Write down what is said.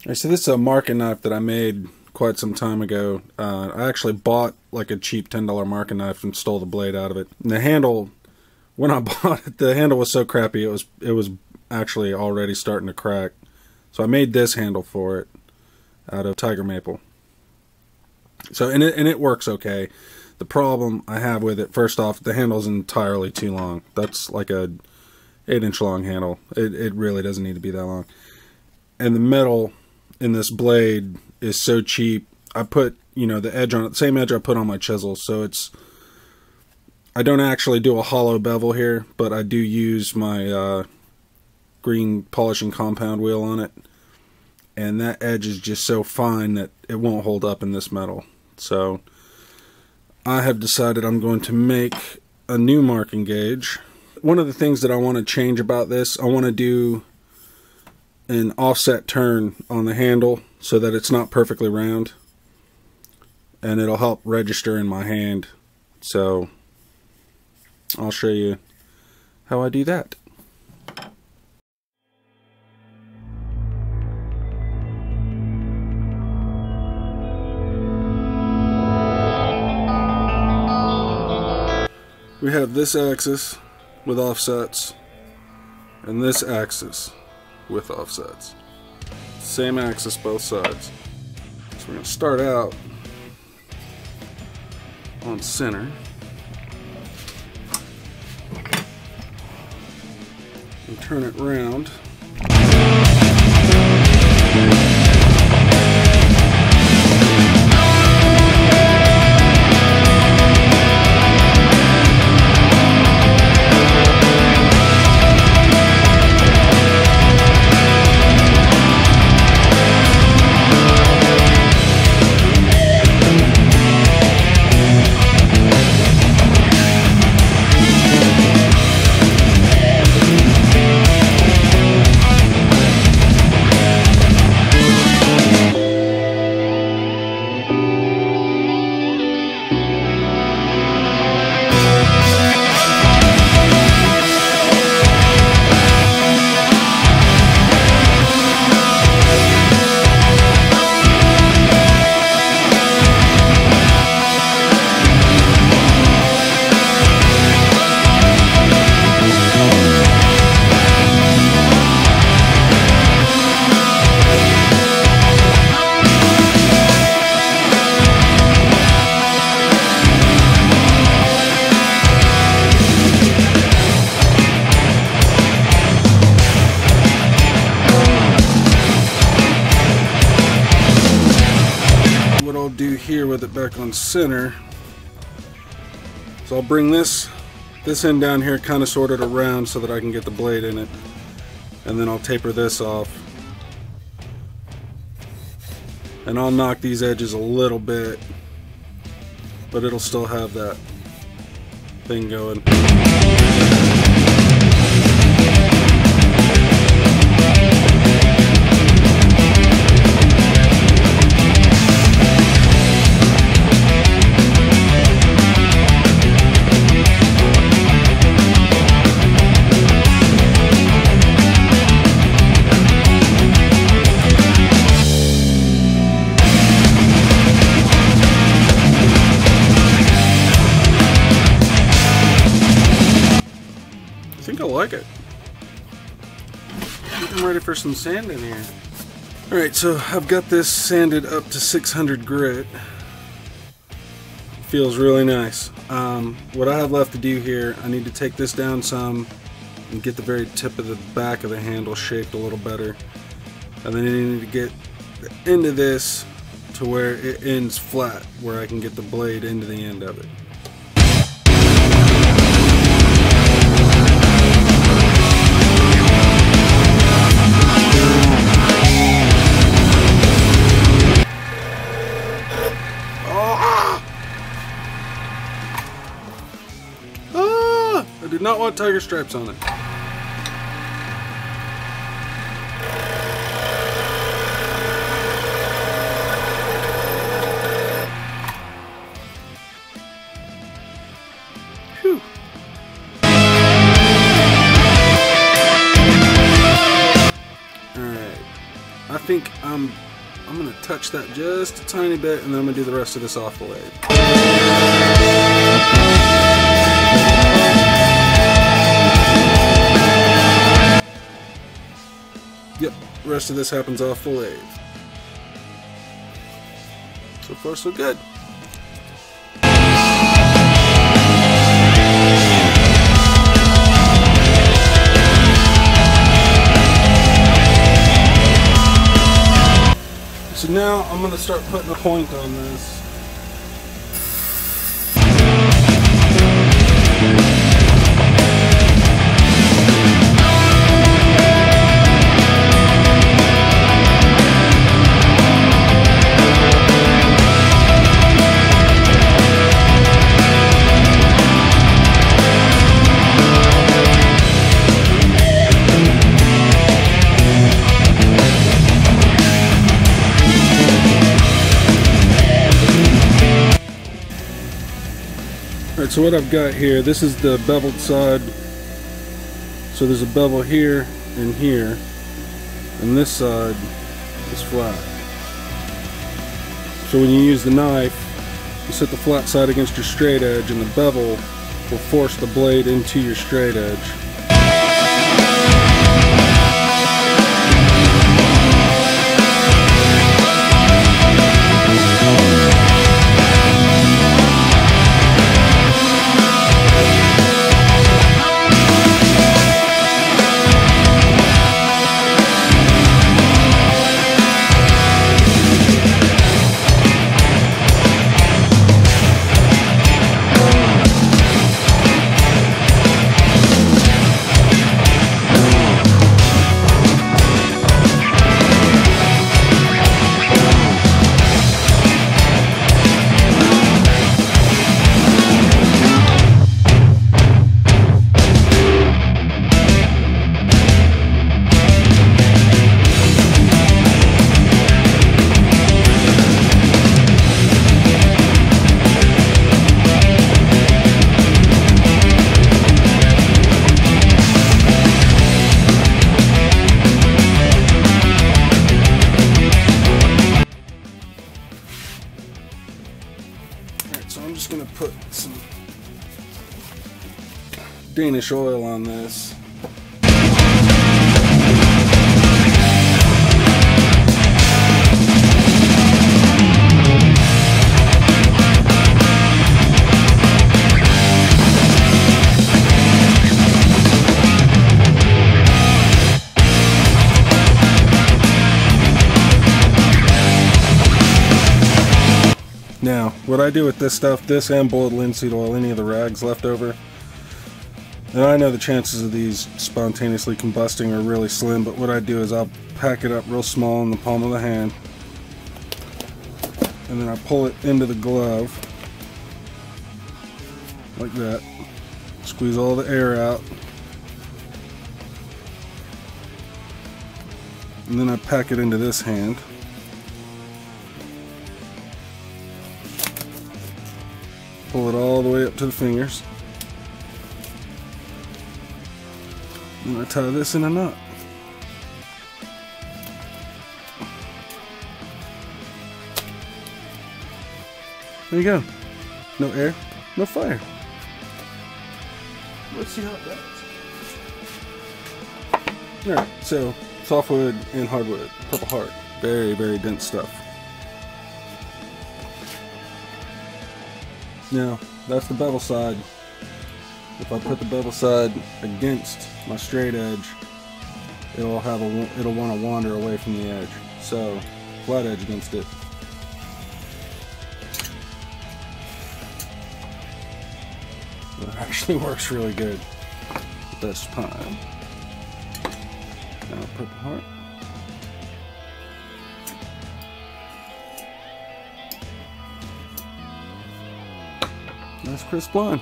Alright, so this is a marking knife that I made quite some time ago. I actually bought like a cheap $10 marking knife and stole the blade out of it. And the handle, when I bought it, the handle was so crappy it was actually already starting to crack. So I made this handle for it out of tiger maple. So and it works okay. The problem I have with it, first off, the handle's entirely too long. That's like a 8-inch long handle. It really doesn't need to be that long. And the metal in this blade is so cheap. I put, the edge on it, the same edge I put on my chisel, so I don't actually do a hollow bevel here, but I do use my green polishing compound wheel on it, and that edge is just so fine that it won't hold up in this metal. So I have decided I'm going to make a new marking gauge. One of the things that I want to change about this, I want to do an offset turn on the handle so that it's not perfectly round, and it'll help register in my hand. So I'll show you how I do that. We have this axis with offsets and this axis with offsets. Same axis both sides. So we're going to start out on center and turn it round. Do here with it back on center, so I'll bring this end down here kind of sorted around so that I can get the blade in it, and then I'll taper this off, and I'll knock these edges a little bit, but it'll still have that thing going. I think I like it. I'm ready for some sand in here. Alright, so I've got this sanded up to 600 grit. Feels really nice. What I have left to do here, I need to take this down some and get the very tip of the back of the handle shaped a little better. And then I need to get the end of this to where it ends flat, where I can get the blade into the end of it. I do not want tiger stripes on it. Whew. think I'm gonna touch that just a tiny bit, and then I'm gonna do the rest of this off the lathe. Yep, the rest of this happens off the lathe. So far, so good. So now I'm going to start putting a point on this. Alright, so what I've got here, this is the beveled side. So there's a bevel here and here, and this side is flat. So when you use the knife, you set the flat side against your straight edge, and the bevel will force the blade into your straight edge. So I'm just going to put some Danish oil on this. Now, what I do with this stuff, this and boiled linseed oil, any of the rags left over, and I know the chances of these spontaneously combusting are really slim, but what I do is I'll pack it up real small in the palm of the hand, and then I pull it into the glove, like that, squeeze all the air out, and then I pack it into this hand. Pull it all the way up to the fingers. And I tie this in a knot. There you go. No air, no fire. Let's see how it does. Alright, so softwood and hardwood. Purple heart. Very, very dense stuff. Now, that's the bevel side. If I put the bevel side against my straight edge, it'll want to wander away from the edge. So, flat edge against it. It actually works really good with this time. Now, purple heart. Nice crisp line.